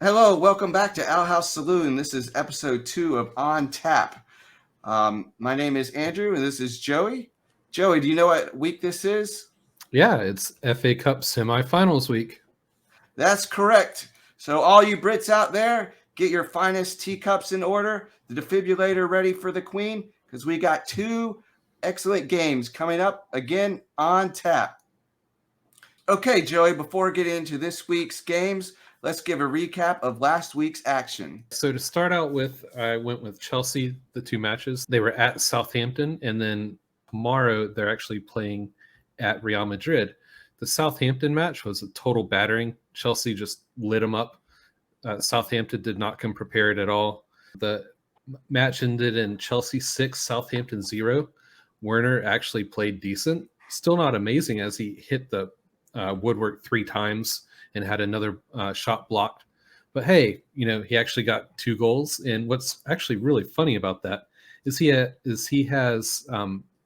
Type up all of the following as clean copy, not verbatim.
Hello, welcome back to Owl House Saloon. This is episode 2 of On Tap. My name is Andrew, and this is Joey. Joey, do you know what week this is? Yeah, it's FA Cup semifinals week. That's correct. So, all you Brits out there, get your finest teacups in order, the defibrillator ready for the Queen, because we got 2 excellent games coming up again on tap. Okay, Joey, before getting into this week's games, let's give a recap of last week's action. So to start out with, I went with Chelsea, the two matches. They were at Southampton, and then tomorrow they're actually playing at Real Madrid. The Southampton match was a total battering. Chelsea just lit them up. Southampton did not come prepared at all. The match ended in Chelsea 6, Southampton 0. Werner actually played decent. Still not amazing as he hit the woodwork 3 times and had another shot blocked. But hey, he actually got 2 goals. And what's actually really funny about that is he has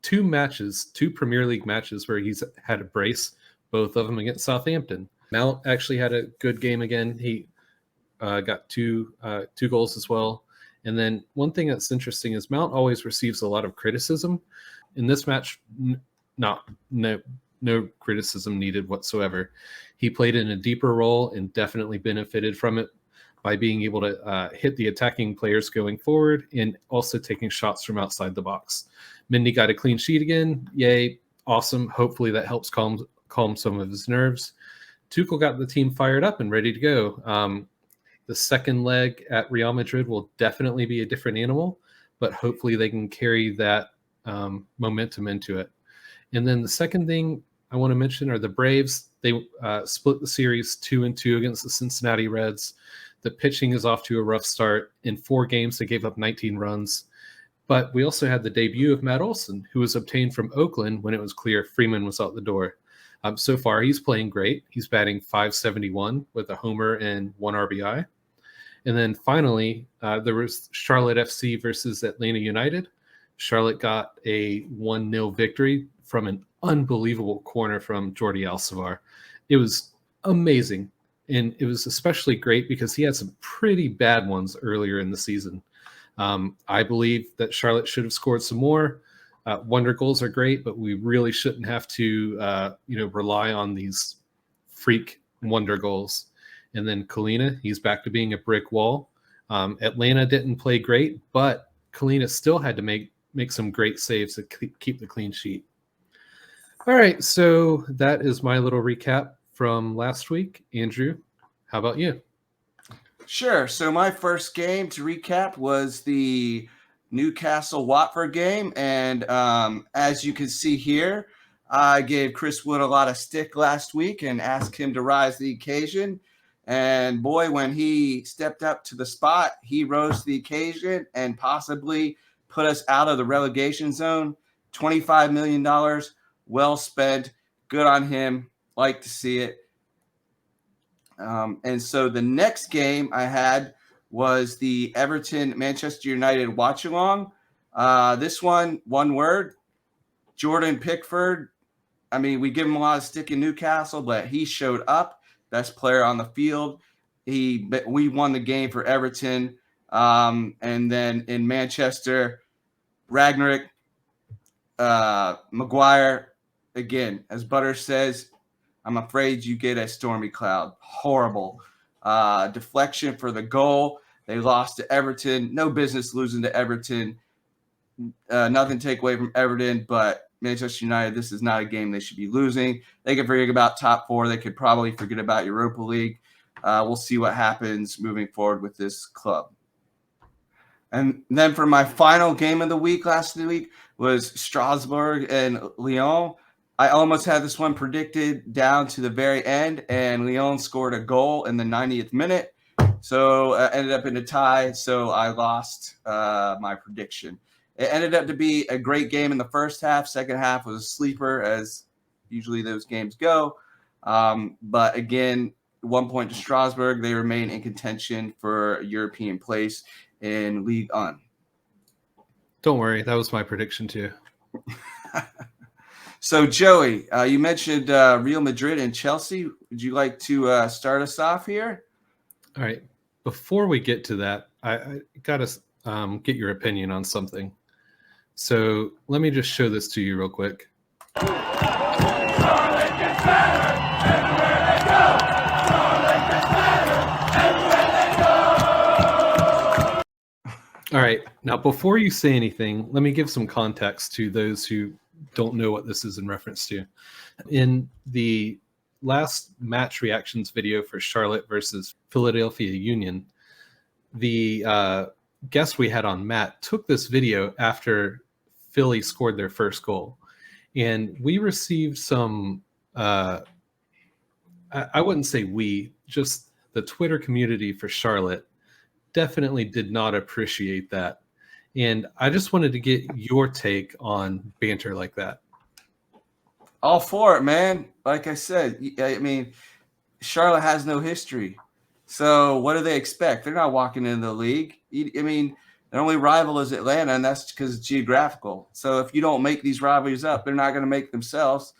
2 Premier League matches where he's had a brace, both of them against Southampton. Mount actually had a good game again. He got two goals as well. And then one thing that's interesting is Mount always receives a lot of criticism. In this match, no criticism needed whatsoever. He played in a deeper role and definitely benefited from it by being able to hit the attacking players going forward and also taking shots from outside the box. Mendy got a clean sheet again. Yay, awesome. Hopefully that helps calm some of his nerves. Tuchel got the team fired up and ready to go. The second leg at Real Madrid will definitely be a different animal, but hopefully they can carry that momentum into it. And then the second thing I want to mention are the Braves. They split the series 2-2 against the Cincinnati Reds. The pitching is off to a rough start. In 4 games, they gave up 19 runs. But we also had the debut of Matt Olson, who was obtained from Oakland when it was clear Freeman was out the door. So far, he's playing great. He's batting .571 with a homer and 1 RBI. And then finally, there was Charlotte FC versus Atlanta United. Charlotte got a 1-0 victory from an unbelievable corner from Jordi Alcivar. It was amazing. And it was especially great because he had some pretty bad ones earlier in the season. I believe that Charlotte should have scored some more. Wonder goals are great, but we really shouldn't have to, rely on these freak wonder goals. And then Kalina, he's back to being a brick wall. Atlanta didn't play great, but Kalina still had to make some great saves to keep the clean sheet. All right, so that is my little recap from last week. Andrew, how about you? Sure. So my first game to recap was the Newcastle Watford game, and as you can see here, I gave Chris Wood a lot of stick last week and asked him to rise to the occasion. And boy, when he stepped up to the spot, he rose to the occasion and possibly put us out of the relegation zone. $25 million, well spent. Good on him. Like to see it. And so the next game I had was the Everton-Manchester United watch-along. This one word, Jordan Pickford. I mean, we give him a lot of stick in Newcastle, but he showed up, best player on the field. We won the game for Everton. And then in Manchester, Ragnarik, Maguire, again, as Butter says, I'm afraid you get a stormy cloud. Horrible. Deflection for the goal. They lost to Everton. No business losing to Everton. Nothing to take away from Everton, but Manchester United, this is not a game they should be losing. They can forget about top 4. They could probably forget about Europa League. We'll see what happens moving forward with this club. And then for my final game of the week last week was Strasbourg and Lyon. I almost had this one predicted down to the very end, and Lyon scored a goal in the 90th minute. So ended up in a tie, so I lost my prediction. It ended up to be a great game in the first half. Second half was a sleeper, as usually those games go. But again, 1 point to Strasbourg. They remain in contention for a European place in Ligue 1. Don't worry, that was my prediction too. So, Joey, you mentioned Real Madrid and Chelsea. Would you like to start us off here? All right. before we get to that, I got to get your opinion on something. So let me just show this to you real quick. All right. Now, before you say anything, let me give some context to those who don't know what this is in reference to. In the last match reactions video for Charlotte versus Philadelphia Union, the guest we had on, Matt, took this video after Philly scored their first goal. And we received some, I wouldn't say just the Twitter community for Charlotte definitely did not appreciate that. And I just wanted to get your take on banter like that. All for it, man. Like I said, I mean, Charlotte has no history. So what do they expect? They're not walking into the league. I mean, their only rival is Atlanta, and that's because it's geographical. So if you don't make these rivalries up, they're not going to make themselves.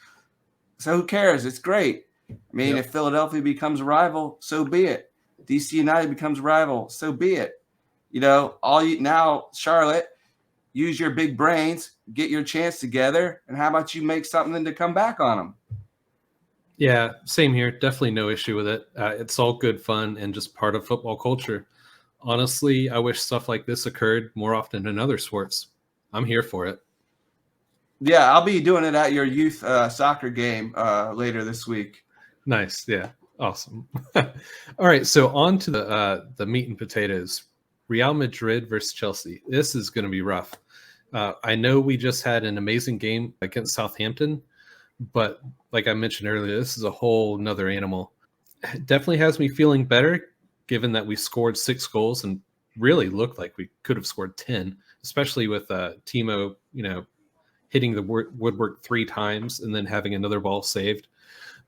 So who cares? It's great. I mean, if Philadelphia becomes a rival, so be it. DC United becomes a rival, so be it. You know, now, Charlotte, use your big brains, get your chance together, and how about you make something to come back on them? Yeah, same here. Definitely no issue with it. It's all good fun and just part of football culture. Honestly, I wish stuff like this occurred more often in other sports. I'm here for it. Yeah, I'll be doing it at your youth soccer game later this week. Nice. Yeah. Awesome. All right. So on to the meat and potatoes. Real Madrid versus Chelsea. This is going to be rough. I know we just had an amazing game against Southampton, but like I mentioned earlier, this is a whole nother animal. It definitely has me feeling better, given that we scored 6 goals and really looked like we could have scored 10, especially with Timo, hitting the woodwork 3 times and then having another ball saved.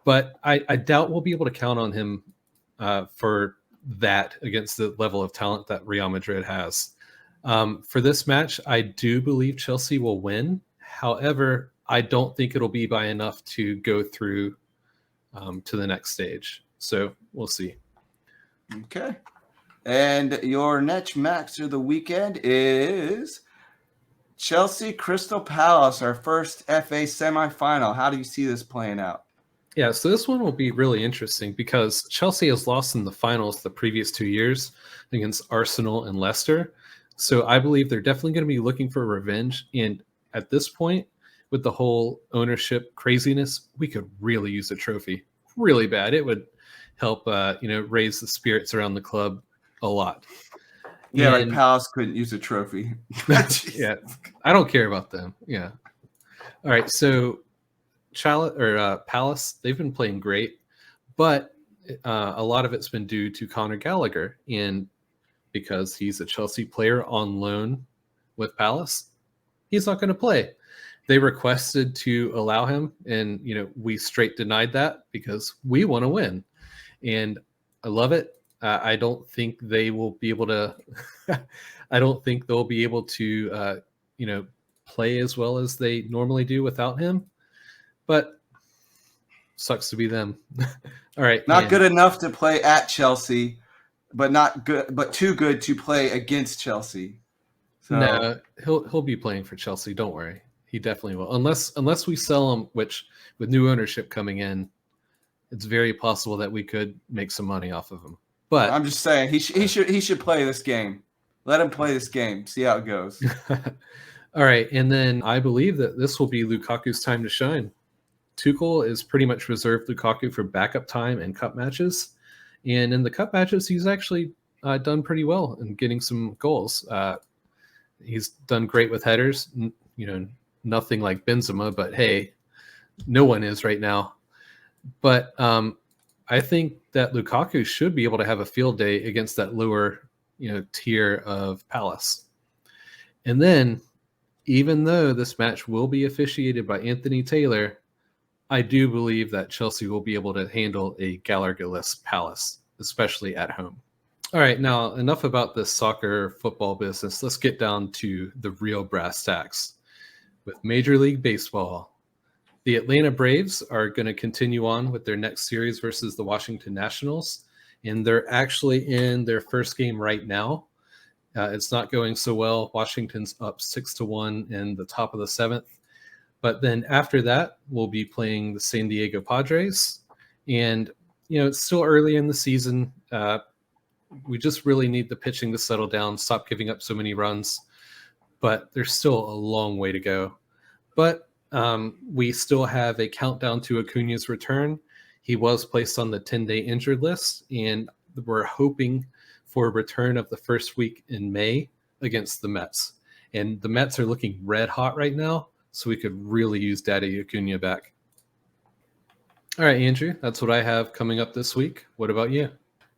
But I doubt we'll be able to count on him for that against the level of talent that Real Madrid has. For this match, I do believe Chelsea will win. However, I don't think it'll be by enough to go through to the next stage. So we'll see. Okay. And your next match of the weekend is Chelsea Crystal Palace, our first FA semifinal. How do you see this playing out? Yeah, so this one will be really interesting because Chelsea has lost in the finals the previous 2 years against Arsenal and Leicester. So I believe they're definitely going to be looking for revenge. And at this point, with the whole ownership craziness, we could really use a trophy really bad. It would help, raise the spirits around the club a lot. Yeah, and, like Palace couldn't use a trophy. Yeah, I don't care about them. Yeah. All right, so Palace, they've been playing great, but a lot of it's been due to Conor Gallagher, and because he's a Chelsea player on loan with Palace, he's not going to play. They requested to allow him, and we straight denied that because we want to win, and I love it. I don't think they will be able to. I don't think they'll be able to, play as well as they normally do without him. But sucks to be them. All right. Not good enough to play at Chelsea, but too good to play against Chelsea. So. No, he'll be playing for Chelsea. Don't worry. He definitely will. Unless we sell him, which with new ownership coming in, it's very possible that we could make some money off of him. But I'm just saying he should play this game. Let him play this game. See how it goes. All right. And then I believe that this will be Lukaku's time to shine. Tuchel is pretty much reserved Lukaku for backup time and cup matches. And in the cup matches, he's actually done pretty well in getting some goals. He's done great with headers, nothing like Benzema, but hey, no one is right now. But I think that Lukaku should be able to have a field day against that lower, tier of Palace. And then, even though this match will be officiated by Anthony Taylor, I do believe that Chelsea will be able to handle a Gallagher-less Palace, especially at home. All right, now enough about this soccer football business. Let's get down to the real brass tacks. With Major League Baseball, the Atlanta Braves are going to continue on with their next series versus the Washington Nationals. and they're actually in their first game right now. It's not going so well. Washington's up 6-1 in the top of the 7th. But then after that, we'll be playing the San Diego Padres. And, it's still early in the season. We just really need the pitching to settle down, stop giving up so many runs. But there's still a long way to go. But we still have a countdown to Acuna's return. He was placed on the 10-day injured list, and we're hoping for a return of the first week in May against the Mets. And the Mets are looking red hot right now, so we could really use Daddy Acuna back. All right, Andrew, that's what I have coming up this week. What about you?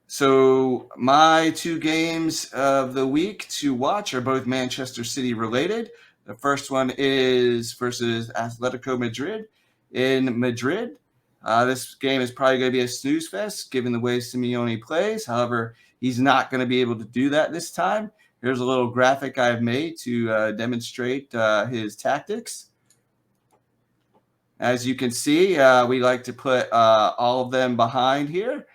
So my 2 games of the week to watch are both Manchester City related. The first one is versus Atletico Madrid in Madrid. This game is probably going to be a snooze fest given the way Simeone plays. However, he's not going to be able to do that this time. Here's a little graphic I've made to demonstrate his tactics. As you can see, we like to put all of them behind here.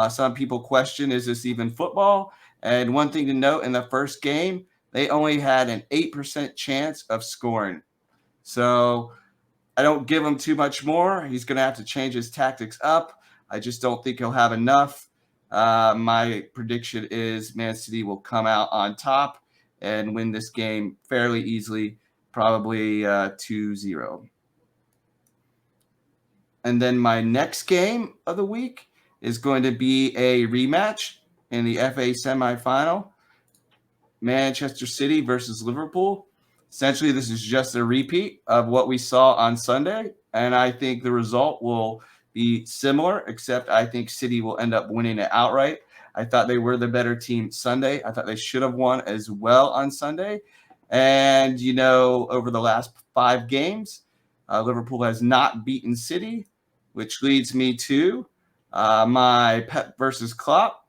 Some people question, is this even football? And one thing to note, in the first game, they only had an 8% chance of scoring. So I don't give him too much more. He's going to have to change his tactics up. I just don't think he'll have enough. My prediction is Man City will come out on top and win this game fairly easily, probably 2-0. And then my next game of the week is going to be a rematch in the FA semifinal. Manchester City versus Liverpool. Essentially, this is just a repeat of what we saw on Sunday, and I think the result will be similar, except I think City will end up winning it outright. I thought they were the better team Sunday. I thought they should have won as well on Sunday. And, over the last 5 games, Liverpool has not beaten City, which leads me to my Pep versus Klopp.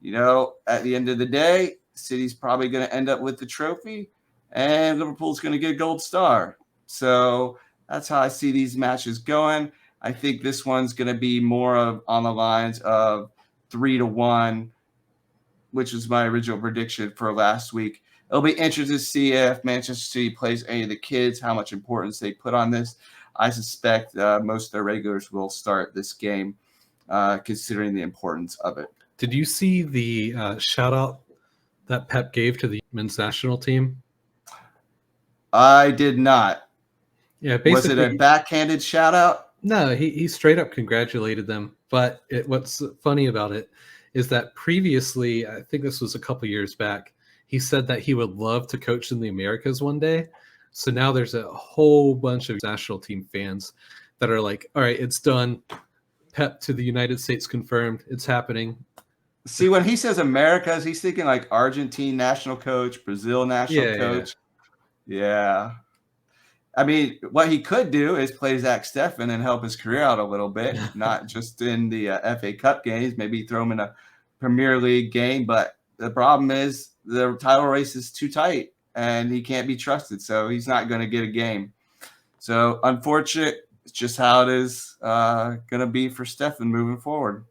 At the end of the day, City's probably going to end up with the trophy, and Liverpool's going to get a gold star. So that's how I see these matches going. I think this one's going to be more of on the lines of 3-1, which was my original prediction for last week. It'll be interesting to see if Manchester City plays any of the kids, how much importance they put on this. I suspect most of their regulars will start this game, considering the importance of it. Did you see the shout out that Pep gave to the men's national team? I did not. Yeah, basically, was it a backhanded shout out? No, he straight up congratulated them. But what's funny about it is that previously, I think this was a couple years back, he said that he would love to coach in the Americas one day. So now there's a whole bunch of national team fans that are like, all right, it's done. Pep to the United States confirmed. It's happening. See, when he says Americas, he's thinking like Argentine national coach, Brazil national coach. Yeah. I mean, what he could do is play Zach Steffen and help his career out a little bit, not just in the FA Cup games, maybe throw him in a Premier League game. But the problem is the title race is too tight and he can't be trusted. So he's not going to get a game. So unfortunate. It's just how it is going to be for Steffen moving forward.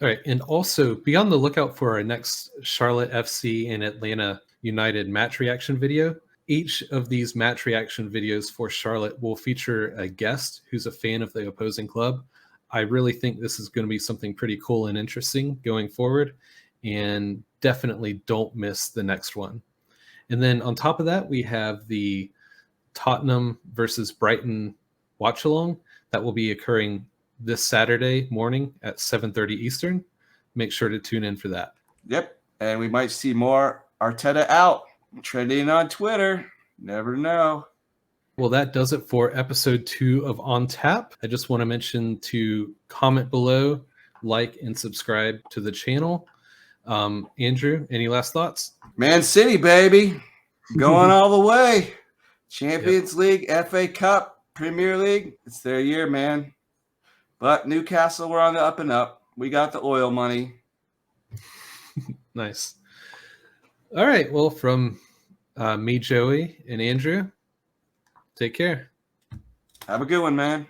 All right. And also be on the lookout for our next Charlotte FC and Atlanta United match reaction video. Each of these match reaction videos for Charlotte will feature a guest who's a fan of the opposing club. I really think this is going to be something pretty cool and interesting going forward, and definitely don't miss the next one. And then on top of that, we have the Tottenham versus Brighton watch along that will be occurring this Saturday morning at 7:30 Eastern. Make sure to tune in for that. Yep. And we might see more Arteta out trending on Twitter. Never know. Well, that does it for episode 2 of On Tap. I just want to mention to comment below, like, and subscribe to the channel. Andrew, any last thoughts? Man City, baby. Going all the way. Champions League, FA Cup, Premier League. It's their year, man. But Newcastle, we're on the up and up. We got the oil money. Nice. All right. Well, from me, Joey, and Andrew, take care. Have a good one, man.